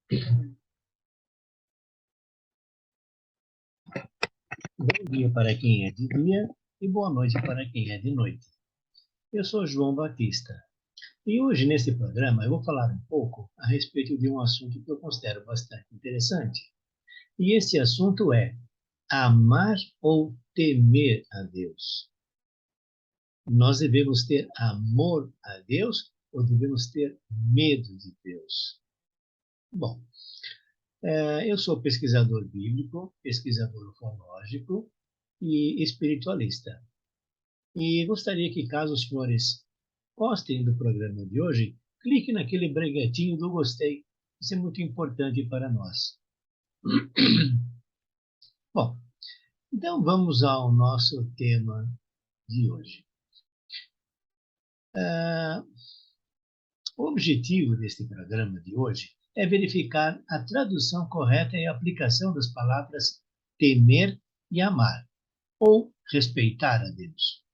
Bom dia para quem é de dia e boa noite para quem é de noite. Eu sou João Batista e hoje nesse programa eu vou falar um pouco a respeito de um assunto que eu considero bastante interessante. E esse assunto é amar ou temer a Deus. Nós devemos ter amor a Deus ou devemos ter medo de Deus? Bom, eu sou pesquisador bíblico, pesquisador ufológico e espiritualista. E gostaria que, caso os senhores gostem do programa de hoje, clique naquele breguetinho do gostei. Isso é muito importante para nós. Bom, então vamos ao nosso tema de hoje. O objetivo deste programa de hoje é verificar a tradução correta e a aplicação das palavras temer e amar, ou respeitar a Deus.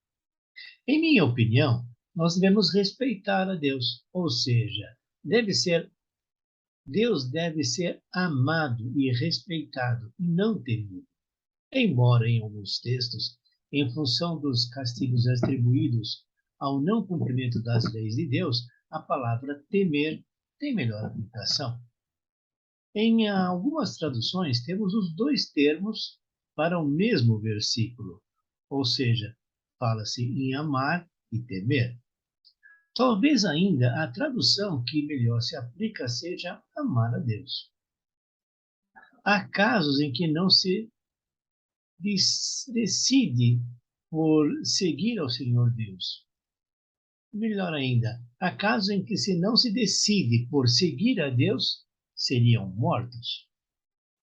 Em minha opinião, nós devemos respeitar a Deus, ou seja, Deus deve ser amado e respeitado, e não temido. Embora em alguns textos, em função dos castigos atribuídos ao não cumprimento das leis de Deus, a palavra temer tem melhor aplicação. Em algumas traduções, temos os dois termos para o mesmo versículo, ou seja, fala-se em amar e temer. Talvez ainda a tradução que melhor se aplica seja amar a Deus. Há casos em que não se decide por seguir ao Senhor Deus. Melhor ainda, há casos em que se não se decide por seguir a Deus, seriam mortos.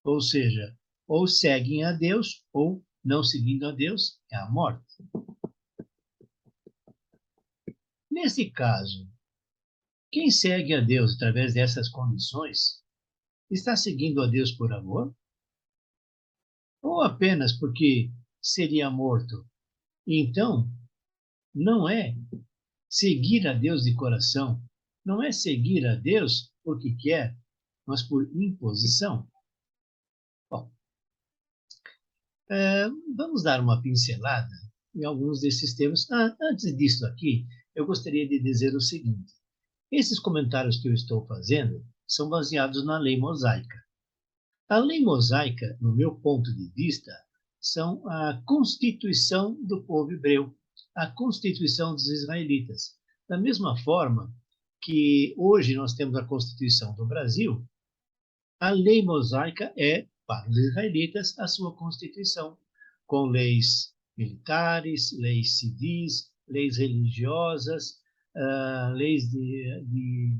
Ou seja, ou seguem a Deus, ou não seguindo a Deus, é a morte. Nesse caso, quem segue a Deus através dessas condições, está seguindo a Deus por amor? Ou apenas porque seria morto? Então, não é seguir a Deus de coração, não é seguir a Deus porque quer, mas por imposição. Bom, vamos dar uma pincelada em alguns desses termos. Antes disso aqui, eu gostaria de dizer o seguinte: esses comentários que eu estou fazendo são baseados na lei mosaica. A lei mosaica, no meu ponto de vista, são a constituição do povo hebreu, a constituição dos israelitas. Da mesma forma que hoje nós temos a Constituição do Brasil, a lei mosaica é, para os israelitas, a sua Constituição, com leis militares, leis civis, leis religiosas, leis de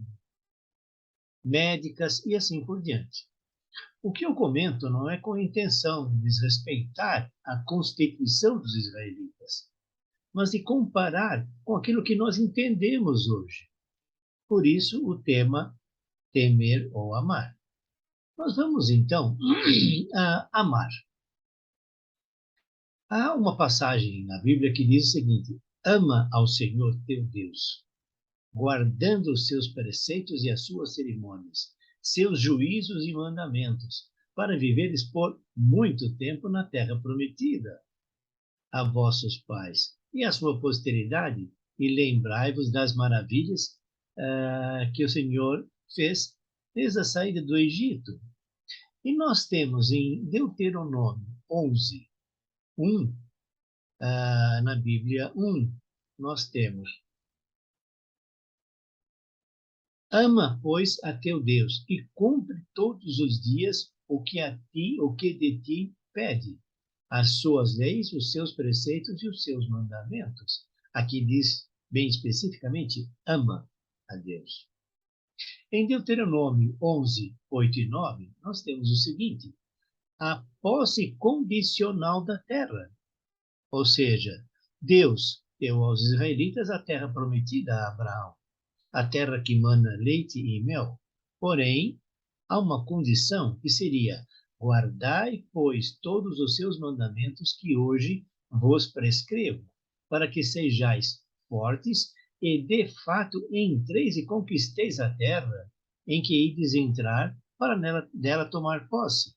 médicas e assim por diante. O que eu comento não é com a intenção de desrespeitar a Constituição dos israelitas, mas de comparar com aquilo que nós entendemos hoje. Por isso, o tema temer ou amar. Nós vamos, então, a amar. Há uma passagem na Bíblia que diz o seguinte: ama ao Senhor teu Deus, guardando os seus preceitos e as suas cerimônias, seus juízos e mandamentos, para viveres por muito tempo na terra prometida a vossos pais e à sua posteridade, e lembrai-vos das maravilhas que o Senhor fez desde a saída do Egito. E nós temos em Deuteronômio 11, 1, na Bíblia 1, nós temos: ama, pois, a teu Deus e cumpre todos os dias o que de ti pede, as suas leis, os seus preceitos e os seus mandamentos. Aqui diz bem especificamente: ama a Deus. Em Deuteronômio 11, 8 e 9, nós temos o seguinte: a posse condicional da terra. Ou seja, Deus deu aos israelitas a terra prometida a Abraão, a terra que mana leite e mel. Porém, há uma condição que seria: guardai, pois, todos os seus mandamentos que hoje vos prescrevo, para que sejais fortes e, de fato, entreis e conquisteis a terra em que ides entrar para dela tomar posse,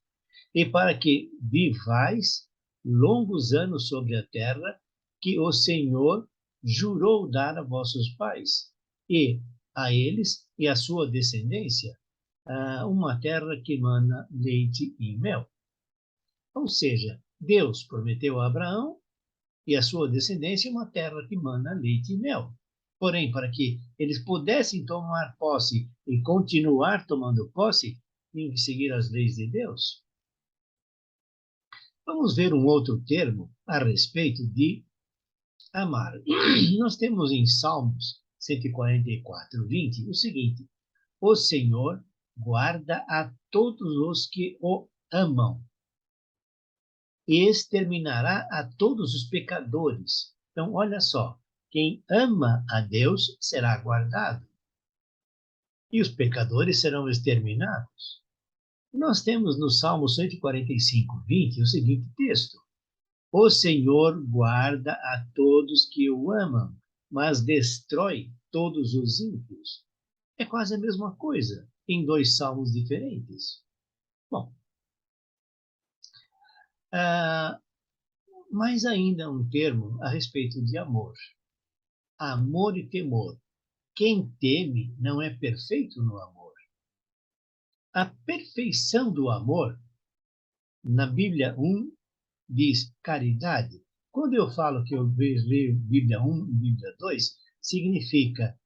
e para que vivais longos anos sobre a terra que o Senhor jurou dar a vossos pais, e a eles e à sua descendência, uma terra que mana leite e mel. Ou seja, Deus prometeu a Abraão e a sua descendência uma terra que mana leite e mel. Porém, para que eles pudessem tomar posse e continuar tomando posse, tinham que seguir as leis de Deus. Vamos ver um outro termo a respeito de amar. Nós temos em Salmos 144, 20, o seguinte: o Senhor guarda a todos os que o amam e exterminará a todos os pecadores. Então, olha só, quem ama a Deus será guardado e os pecadores serão exterminados. Nós temos no Salmo 145, 20, o seguinte texto: o Senhor guarda a todos que o amam, mas destrói todos os ímpios. É quase a mesma coisa, em dois salmos diferentes. Bom, mais ainda um termo a respeito de amor. Amor e temor. Quem teme não é perfeito no amor. A perfeição do amor, na Bíblia 1, diz caridade. Quando eu falo que eu leio Bíblia 1 e Bíblia 2, significa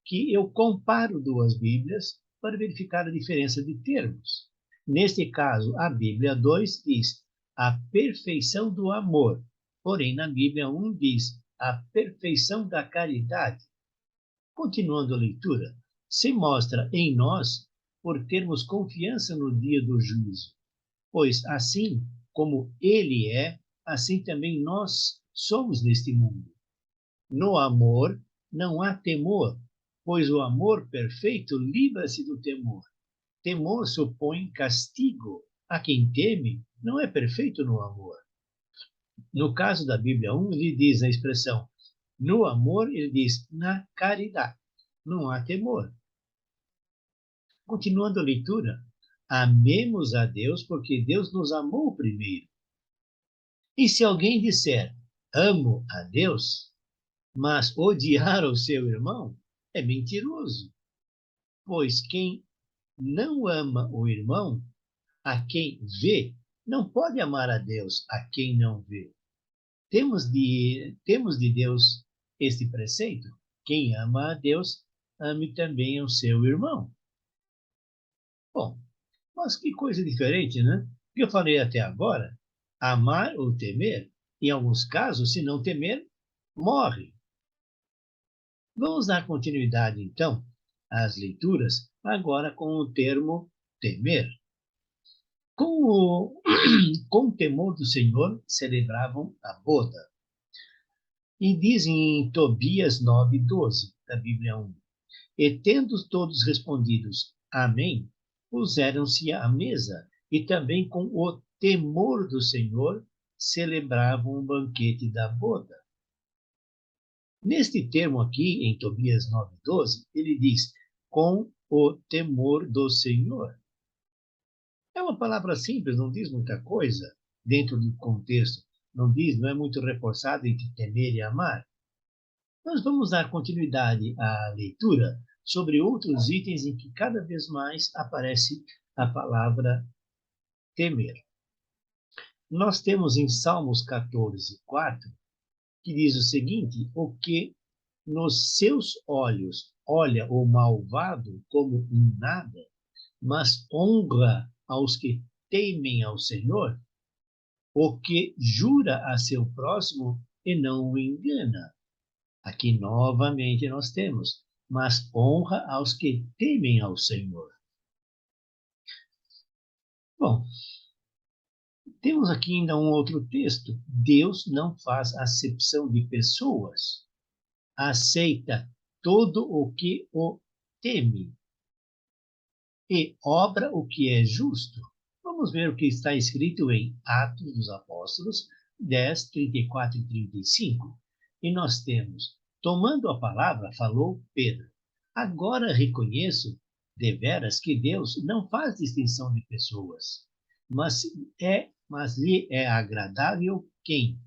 que eu comparo duas Bíblias para verificar a diferença de termos. Neste caso, a Bíblia 2 diz a perfeição do amor, porém na Bíblia 1 diz a perfeição da caridade. Continuando a leitura, se mostra em nós por termos confiança no dia do juízo, pois assim como ele é, assim também nós somos neste mundo. No amor não há temor, pois o amor perfeito livra-se do temor. Temor supõe castigo. A quem teme não é perfeito no amor. No caso da Bíblia 1, ele diz a expressão no amor, ele diz na caridade. Não há temor. Continuando a leitura, amemos a Deus porque Deus nos amou primeiro. E se alguém disser amo a Deus, mas odiar o seu irmão, é mentiroso. Pois quem não ama o irmão, a quem vê, não pode amar a Deus, a quem não vê. Temos de Deus este preceito: quem ama a Deus, ame também o seu irmão. Bom, mas que coisa diferente, né? O que eu falei até agora, amar ou temer, em alguns casos, se não temer, morre. Vamos dar continuidade, então, às leituras, agora com o termo temer. Com o temor do Senhor, celebravam a boda. E dizem em Tobias 9:12, da Bíblia 1, e tendo todos respondidos amém, puseram-se à mesa, e também com o temor do Senhor celebravam o banquete da boda. Neste termo aqui, em Tobias 9:12, ele diz, com o temor do Senhor. É uma palavra simples, não diz muita coisa dentro do contexto. Não é muito reforçado entre temer e amar. Nós vamos dar continuidade à leitura sobre outros itens em que cada vez mais aparece a palavra temer. Nós temos em Salmos 14:4, que diz o seguinte: o que nos seus olhos olha o malvado como um nada, mas honra aos que temem ao Senhor, o que jura a seu próximo e não o engana. Aqui novamente nós temos, mas honra aos que temem ao Senhor. Bom, temos aqui ainda um outro texto. Deus não faz acepção de pessoas, aceita todo o que o teme e obra o que é justo. Vamos ver o que está escrito em Atos dos Apóstolos 10, 34 e 35. E nós temos, tomando a palavra, falou Pedro: agora reconheço deveras que Deus não faz distinção de pessoas, mas lhe é agradável quem,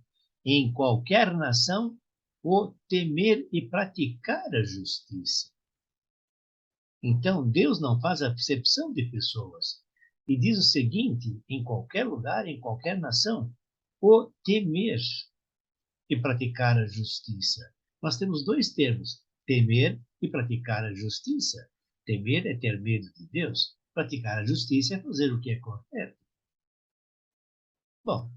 em qualquer nação, o temer e praticar a justiça. Então, Deus não faz acepção de pessoas. E diz o seguinte: em qualquer lugar, em qualquer nação, o temer e praticar a justiça. Nós temos dois termos: temer e praticar a justiça. Temer é ter medo de Deus. Praticar a justiça é fazer o que é correto. Bom,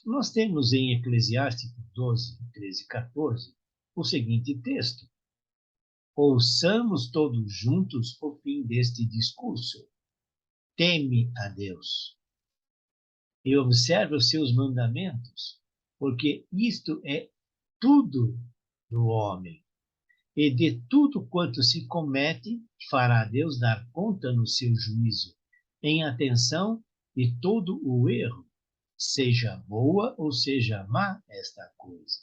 nós temos em Eclesiástico 12, 13 e 14 o seguinte texto: ouçamos todos juntos o fim deste discurso. Teme a Deus e observe os seus mandamentos, porque isto é tudo do homem. E de tudo quanto se comete, fará Deus dar conta no seu juízo, em atenção de todo o erro, seja boa ou seja má esta coisa.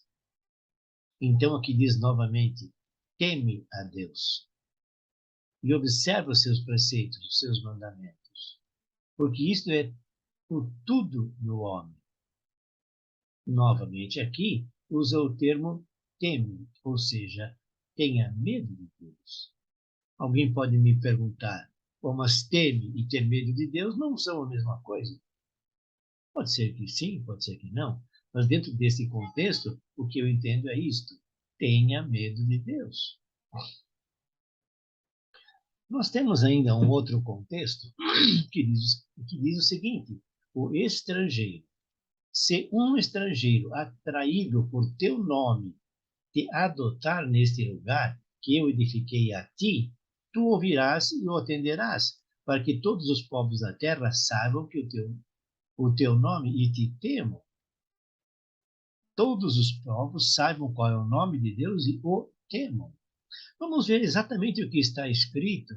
Então aqui diz novamente: teme a Deus e observa os seus preceitos, os seus mandamentos, porque isto é o tudo do homem. Novamente aqui usa o termo teme, ou seja, tenha medo de Deus. Alguém pode me perguntar: oh, mas teme e ter medo de Deus não são a mesma coisa? Pode ser que sim, pode ser que não, mas dentro desse contexto, o que eu entendo é isto: tenha medo de Deus. Nós temos ainda um outro contexto que diz o seguinte: o estrangeiro. Se um estrangeiro atraído por teu nome te adotar neste lugar que eu edifiquei a ti, tu ouvirás e o atenderás, para que todos os povos da terra saibam que o teu nome e te temam. Todos os povos saibam qual é o nome de Deus e o temam. Vamos ver exatamente o que está escrito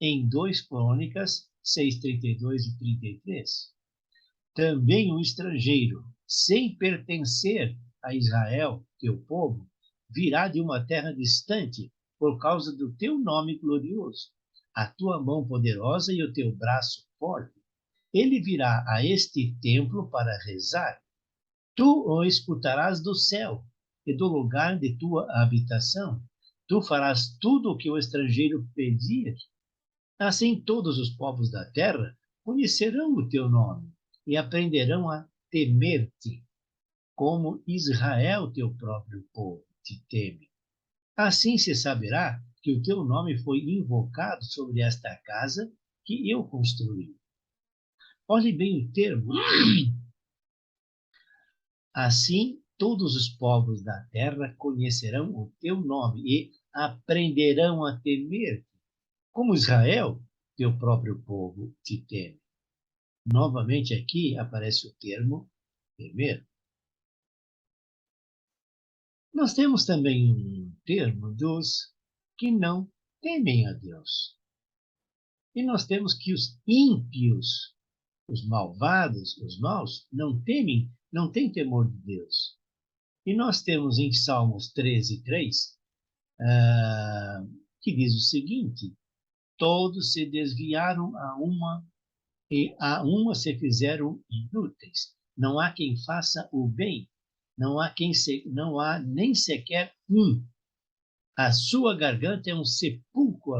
em 2 Crônicas 6, 32 e 33. Também um estrangeiro, sem pertencer a Israel, teu povo, virá de uma terra distante por causa do teu nome glorioso, a tua mão poderosa e o teu braço forte. Ele virá a este templo para rezar. Tu o escutarás do céu e do lugar de tua habitação. Tu farás tudo o que o estrangeiro pedir. Assim todos os povos da terra conhecerão o teu nome e aprenderão a temer-te, como Israel, teu próprio povo, te teme. Assim se saberá que o teu nome foi invocado sobre esta casa que eu construí. Olhe bem o termo. Assim todos os povos da terra conhecerão o teu nome e aprenderão a temer-te, como Israel, teu próprio povo, te teme. Novamente aqui aparece o termo temer. Nós temos também um termo dos que não temem a Deus. E nós temos que os ímpios, os malvados, os maus, não temem, não têm temor de Deus. E nós temos em Salmos 13, 3, que diz o seguinte: todos se desviaram a uma e a uma se fizeram inúteis. Não há quem faça o bem, não há nem sequer um. A sua garganta é um sepulcro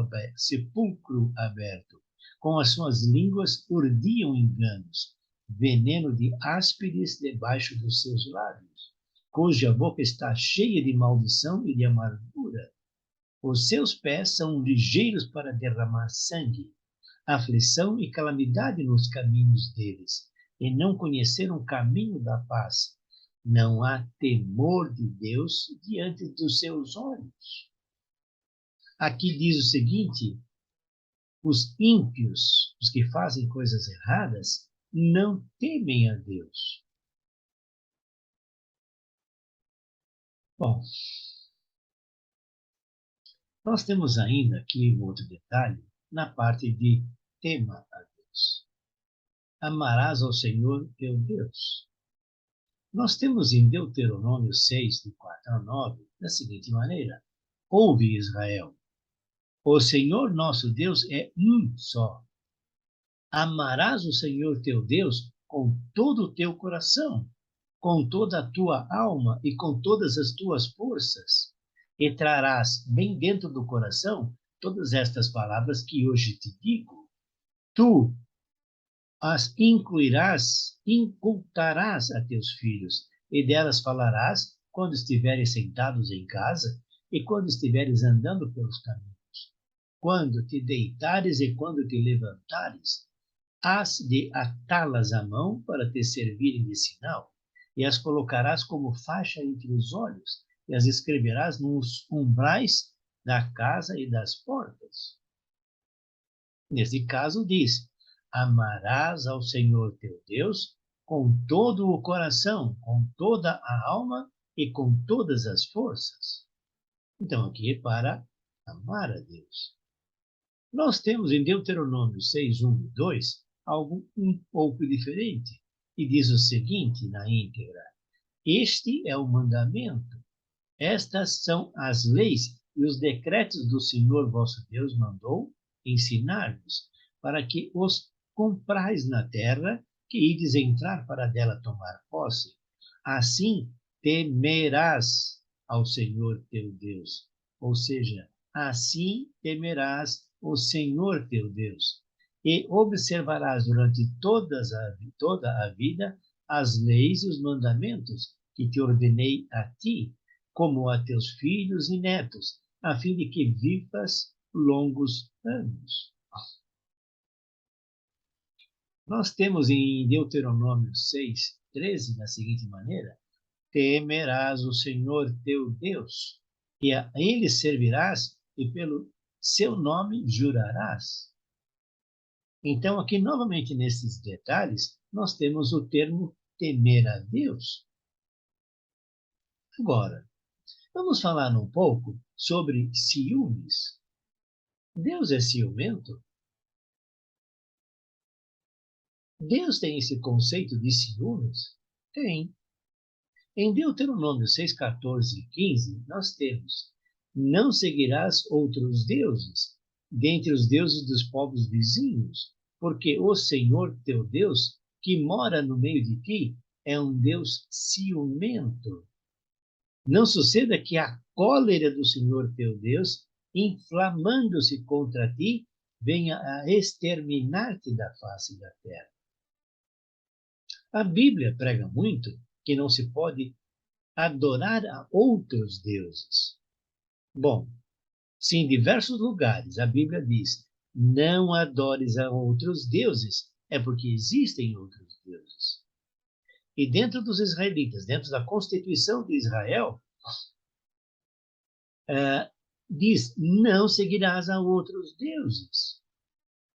aberto. Com as suas línguas urdiam enganos, veneno de áspides debaixo dos seus lábios, cuja boca está cheia de maldição e de amargura. Os seus pés são ligeiros para derramar sangue, aflição e calamidade nos caminhos deles, e não conheceram o caminho da paz. Não há temor de Deus diante dos seus olhos. Aqui diz o seguinte: os ímpios, os que fazem coisas erradas, não temem a Deus. Bom, nós temos ainda aqui um outro detalhe na parte de tema a Deus. Amarás ao Senhor teu Deus. Nós temos em Deuteronômio 6, de 4 a 9, da seguinte maneira: ouve, Israel, O Senhor nosso Deus é um só. Amarás o Senhor teu Deus com todo o teu coração, com toda a tua alma e com todas as tuas forças. E trarás bem dentro do coração todas estas palavras que hoje te digo. Tu as incultarás a teus filhos, e delas falarás quando estiveres sentados em casa e quando estiveres andando pelos caminhos, quando te deitares e quando te levantares. Hás de atá-las à mão para te servirem de sinal, e as colocarás como faixa entre os olhos, e as escreverás nos umbrais da casa e das portas. Neste caso, diz: amarás ao Senhor teu Deus com todo o coração, com toda a alma e com todas as forças. Então, aqui é para amar a Deus. Nós temos em Deuteronômio 6, 1 e 2 algo um pouco diferente, e diz o seguinte na íntegra: este é o mandamento, estas são as leis e os decretos do Senhor vosso Deus mandou ensinar-vos, para que os comprais na terra que ides entrar para dela tomar posse. Assim temerás ao Senhor teu Deus, ou seja, assim temerás o Senhor teu Deus, e observarás durante toda a vida as leis e os mandamentos que te ordenei a ti, como a teus filhos e netos, a fim de que vivas longos anos. Nós temos em Deuteronômio 6, 13, da seguinte maneira: temerás o Senhor teu Deus, e a ele servirás, e pelo seu nome jurarás. Então, aqui novamente nesses detalhes, nós temos o termo temer a Deus. Agora, vamos falar um pouco sobre ciúmes. Deus é ciumento? Deus tem esse conceito de ciúmes? Tem. Em Deuteronômio 6, 14 e 15, nós temos: não seguirás outros deuses, dentre os deuses dos povos vizinhos, porque o Senhor teu Deus, que mora no meio de ti, é um Deus ciumento. Não suceda que a cólera do Senhor teu Deus, inflamando-se contra ti, venha a exterminar-te da face da terra. A Bíblia prega muito que não se pode adorar a outros deuses. Bom, se em diversos lugares a Bíblia diz: não adores a outros deuses, é porque existem outros deuses. E dentro dos israelitas, dentro da Constituição de Israel, diz: não seguirás a outros deuses,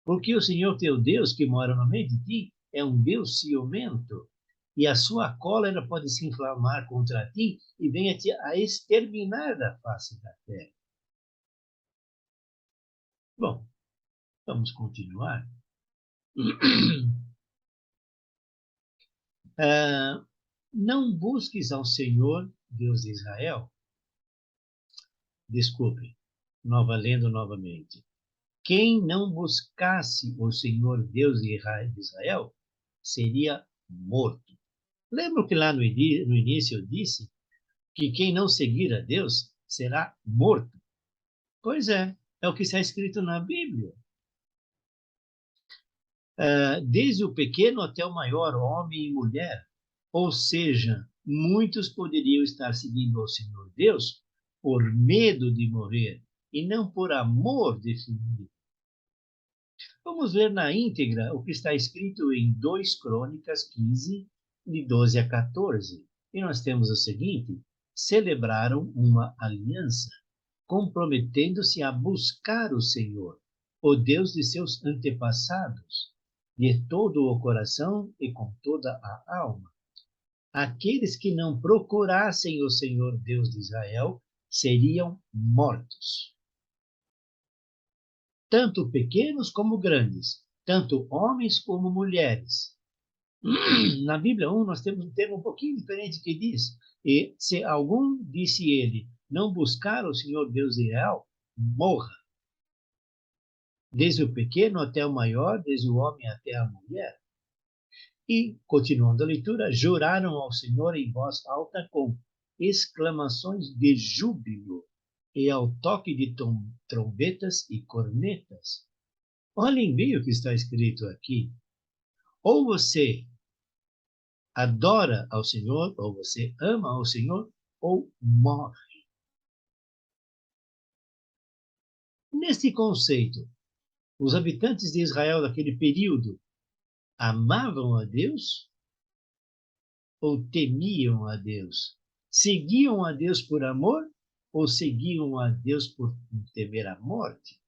porque o Senhor teu Deus, que mora no meio de ti, é um Deus ciumento, e a sua cólera pode se inflamar contra ti e venha-te a exterminar da face da terra. Bom, vamos continuar. Não busques ao Senhor, Deus de Israel. Desculpe, lendo novamente. Quem não buscasse o Senhor, Deus de Israel, seria morto. Lembra que lá no início eu disse que quem não seguir a Deus será morto? Pois é o que está escrito na Bíblia. Desde o pequeno até o maior, homem e mulher. Ou seja, muitos poderiam estar seguindo ao Senhor Deus por medo de morrer e não por amor definido. Vamos ler na íntegra o que está escrito em 2 Crônicas 15, de 12 a 14. E nós temos o seguinte: celebraram uma aliança, comprometendo-se a buscar o Senhor, o Deus de seus antepassados, de todo o coração e com toda a alma. Aqueles que não procurassem o Senhor Deus de Israel seriam mortos. Tanto pequenos como grandes, tanto homens como mulheres. Na Bíblia 1, nós temos um termo um pouquinho diferente que diz: e se algum, disse ele, não buscar o Senhor Deus de Israel, morra. desde o pequeno até o maior, desde o homem até a mulher. E, continuando a leitura, juraram ao Senhor em voz alta com exclamações de júbilo e ao toque de trombetas e cornetas. Olhem bem o que está escrito aqui. Ou você adora ao Senhor, ou você ama ao Senhor, ou morre. Neste conceito, os habitantes de Israel daquele período amavam a Deus ou temiam a Deus? Seguiam a Deus por amor ou seguiam a Deus por temer a morte?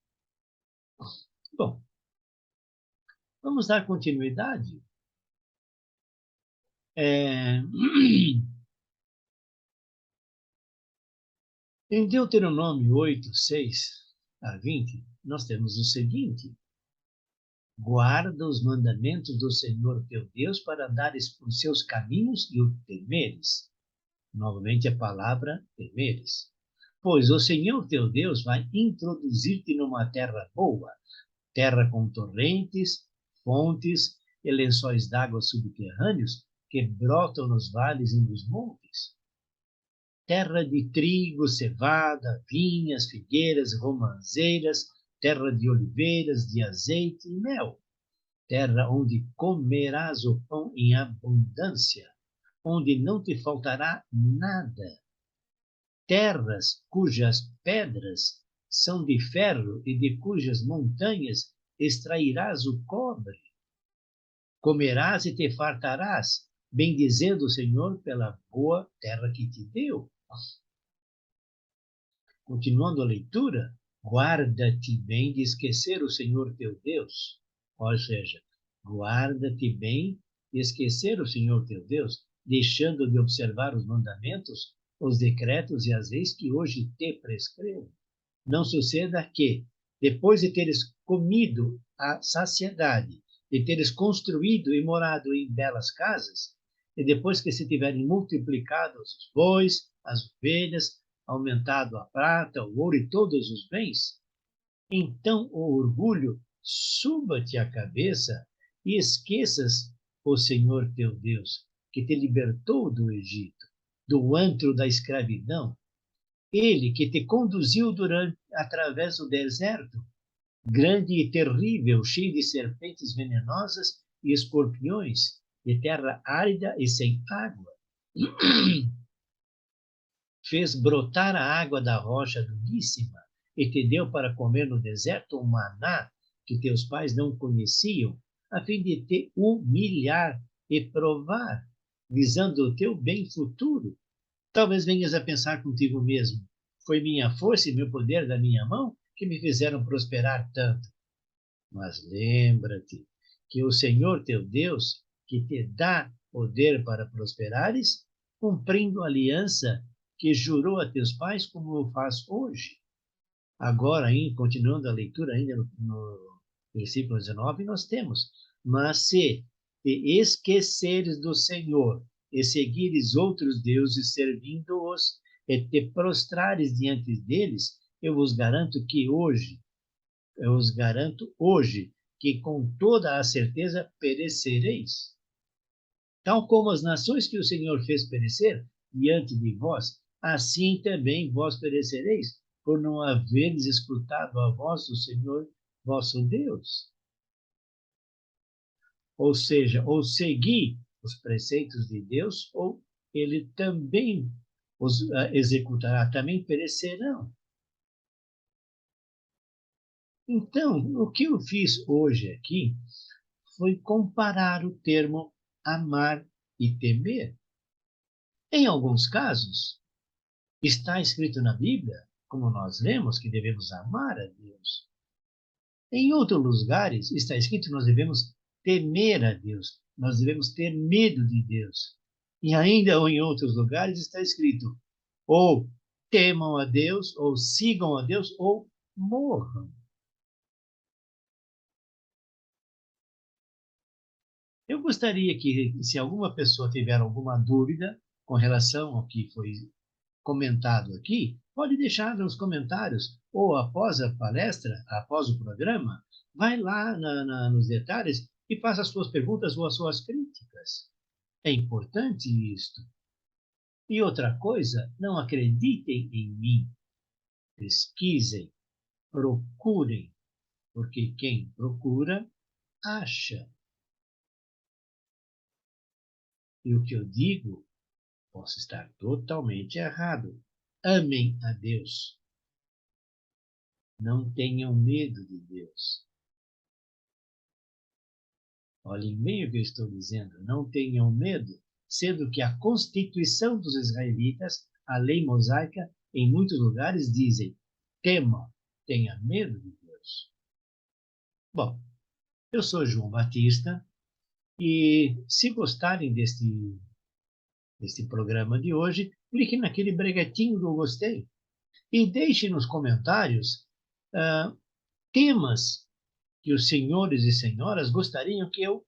Bom, vamos dar continuidade. Em Deuteronômio 8, 6 a 20, nós temos o seguinte: guarda os mandamentos do Senhor teu Deus para andares por seus caminhos e o temeres. Novamente a palavra temeres. Pois o Senhor teu Deus vai introduzir-te numa terra boa, terra com torrentes, fontes e lençóis d'água subterrâneos que brotam nos vales e nos montes. Terra de trigo, cevada, vinhas, figueiras, romãzeiras, terra de oliveiras, de azeite e mel. Terra onde comerás o pão em abundância, onde não te faltará nada. Terras cujas pedras são de ferro e de cujas montanhas extrairás o cobre. Comerás e te fartarás, bendizendo o Senhor pela boa terra que te deu. Continuando a leitura, guarda-te bem de esquecer o Senhor teu Deus. Ou seja, guarda-te bem de esquecer o Senhor teu Deus, deixando de observar os mandamentos, os decretos e as leis que hoje te prescrevo. Não suceda que, depois de teres comido a saciedade, de teres construído e morado em belas casas, e depois que se tiverem multiplicado os bois, as ovelhas, aumentado a prata, o ouro e todos os bens, então o orgulho suba-te à cabeça e esqueças o Senhor teu Deus, que te libertou do Egito, do antro da escravidão, ele que te conduziu através do deserto, grande e terrível, cheio de serpentes venenosas e escorpiões, de terra árida e sem água. Fez brotar a água da rocha duríssima e te deu para comer no deserto o maná que teus pais não conheciam, a fim de te humilhar e provar, visando o teu bem futuro. Talvez venhas a pensar contigo mesmo: foi minha força e meu poder da minha mão que me fizeram prosperar tanto. Mas lembra-te que o Senhor teu Deus, que te dá poder para prosperares, cumprindo a aliança que jurou a teus pais, como o faz hoje. Agora, continuando a leitura ainda no versículo 19, nós temos: mas se te esqueceres do Senhor e seguires outros deuses servindo-os e te prostrares diante deles, eu vos garanto hoje que com toda a certeza perecereis. Tal como as nações que o Senhor fez perecer diante de vós, assim também vós perecereis, por não haveres escutado a voz do Senhor vosso Deus. Ou seja, ou segui os preceitos de Deus, ou ele também os executará, também perecerão. Então, o que eu fiz hoje aqui foi comparar o termo amar e temer. Em alguns casos, está escrito na Bíblia, como nós lemos, que devemos amar a Deus. Em outros lugares, está escrito que nós devemos temer a Deus, nós devemos ter medo de Deus. E ainda em outros lugares está escrito: ou temam a Deus, ou sigam a Deus, ou morram. Eu gostaria que, se alguma pessoa tiver alguma dúvida com relação ao que foi comentado aqui, pode deixar nos comentários, ou após a palestra, após o programa, vai lá nos detalhes e faça as suas perguntas ou as suas críticas. É importante isto. E outra coisa, não acreditem em mim. Pesquisem, procurem, porque quem procura, acha. E o que eu digo, posso estar totalmente errado. Amem a Deus. Não tenham medo de Deus. Olhem bem o que eu estou dizendo. Não tenham medo, sendo que a Constituição dos israelitas, a lei mosaica, em muitos lugares dizem: tema, tenha medo de Deus. Bom, eu sou João Batista e se gostarem deste programa de hoje, clique naquele breguetinho do gostei e deixe nos comentários temas que os senhores e senhoras gostariam que eu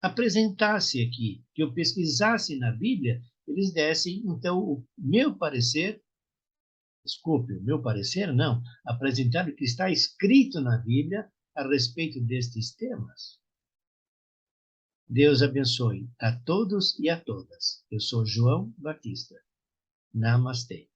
apresentasse aqui, que eu pesquisasse na Bíblia, eles dessem, então, o meu parecer, desculpe, o meu parecer não, apresentar o que está escrito na Bíblia a respeito destes temas. Deus abençoe a todos e a todas. Eu sou João Batista. Namastê.